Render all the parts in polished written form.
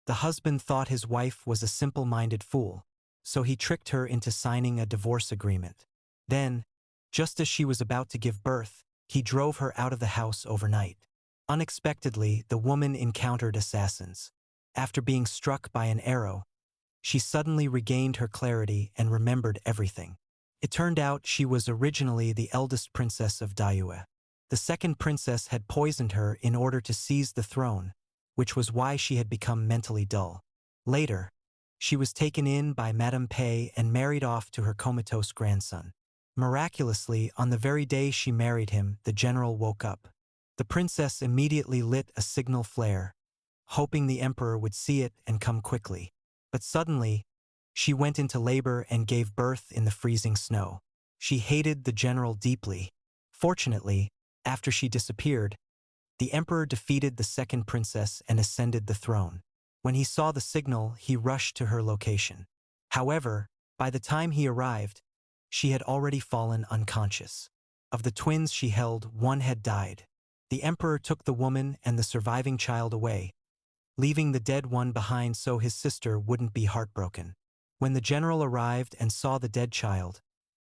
The husband thought his wife was a simple-minded fool, so he tricked her into signing a divorce agreement. Then, just as she was about to give birth, he drove her out of the house overnight. Unexpectedly, the woman encountered assassins. After being struck by an arrow, she suddenly regained her clarity and remembered everything. It turned out she was originally the eldest princess of Dayue. The second princess had poisoned her in order to seize the throne, which was why she had become mentally dull. Later, she was taken in by Madame Pei and married off to her comatose grandson. Miraculously, on the very day she married him, the general woke up. The princess immediately lit a signal flare, hoping the emperor would see it and come quickly. But suddenly, she went into labor and gave birth in the freezing snow. She hated the general deeply. Fortunately, after she disappeared, the emperor defeated the second princess and ascended the throne. When he saw the signal, he rushed to her location. However, by the time he arrived, she had already fallen unconscious. Of the twins she held, one had died. The emperor took the woman and the surviving child away, leaving the dead one behind so his sister wouldn't be heartbroken. When the general arrived and saw the dead child,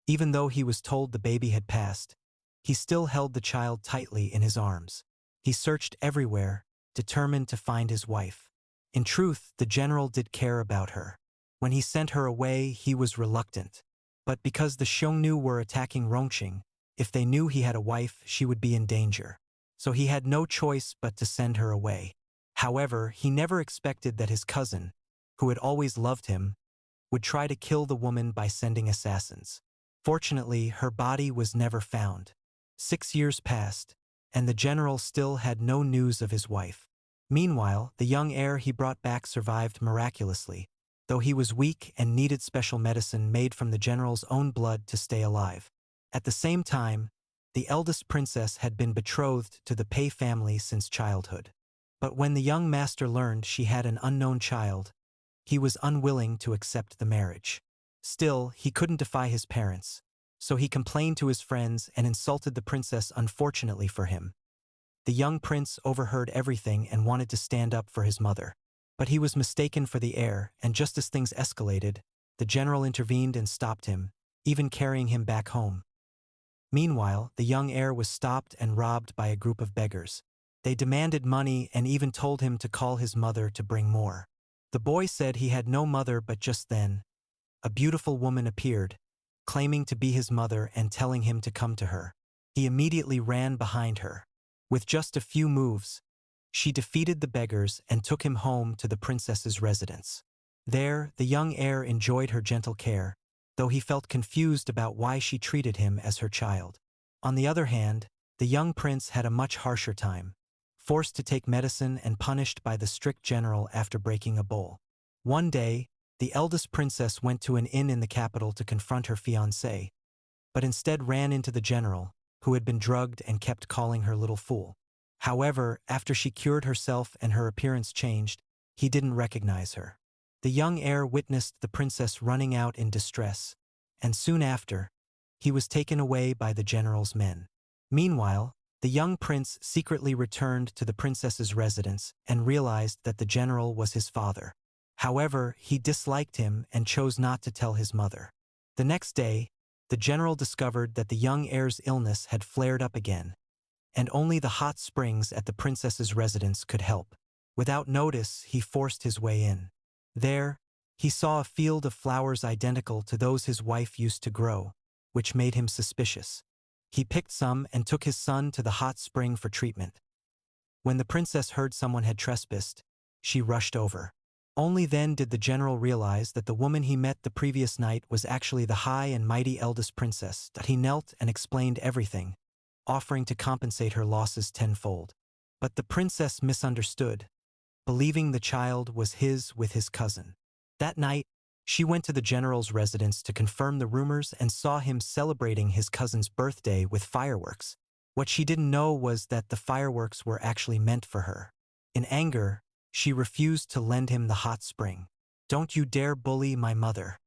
even though he was told the baby had passed, he still held the child tightly in his arms. He searched everywhere, determined to find his wife. In truth, the general did care about her. When he sent her away, he was reluctant. But because the Xiongnu were attacking Rongqing, if they knew he had a wife, she would be in danger. So he had no choice but to send her away. However, he never expected that his cousin, who had always loved him, would try to kill the woman by sending assassins. Fortunately, her body was never found. 6 years passed, and the general still had no news of his wife. Meanwhile, the young heir he brought back survived miraculously, though he was weak and needed special medicine made from the general's own blood to stay alive. At the same time, the eldest princess had been betrothed to the Pei family since childhood. But when the young master learned she had an unknown child, he was unwilling to accept the marriage. Still, he couldn't defy his parents, so he complained to his friends and insulted the princess unfortunately for him. The young prince overheard everything and wanted to stand up for his mother. But he was mistaken for the heir, and just as things escalated, the general intervened and stopped him, even carrying him back home. Meanwhile, the young heir was stopped and robbed by a group of beggars. They demanded money and even told him to call his mother to bring more. The boy said he had no mother, but just then, a beautiful woman appeared, claiming to be his mother and telling him to come to her. He immediately ran behind her. With just a few moves, she defeated the beggars and took him home to the princess's residence. There, the young heir enjoyed her gentle care, though he felt confused about why she treated him as her child. On the other hand, the young prince had a much harsher time, forced to take medicine and punished by the strict general after breaking a bowl. One day, the eldest princess went to an inn in the capital to confront her fiancé, but instead ran into the general, who had been drugged and kept calling her little fool. However, after she cured herself and her appearance changed, he didn't recognize her. The young heir witnessed the princess running out in distress, and soon after, he was taken away by the general's men. Meanwhile, the young prince secretly returned to the princess's residence and realized that the general was his father. However, he disliked him and chose not to tell his mother. The next day, the general discovered that the young heir's illness had flared up again, and only the hot springs at the princess's residence could help. Without notice, he forced his way in. There, he saw a field of flowers identical to those his wife used to grow, which made him suspicious. He picked some and took his son to the hot spring for treatment. When the princess heard someone had trespassed, she rushed over. Only then did the general realize that the woman he met the previous night was actually the high and mighty eldest princess. He knelt and explained everything, offering to compensate her losses tenfold. But the princess misunderstood, believing the child was his with his cousin. That night, she went to the general's residence to confirm the rumors and saw him celebrating his cousin's birthday with fireworks. What she didn't know was that the fireworks were actually meant for her. In anger, she refused to lend him the hot spring. "Don't you dare bully my mother,"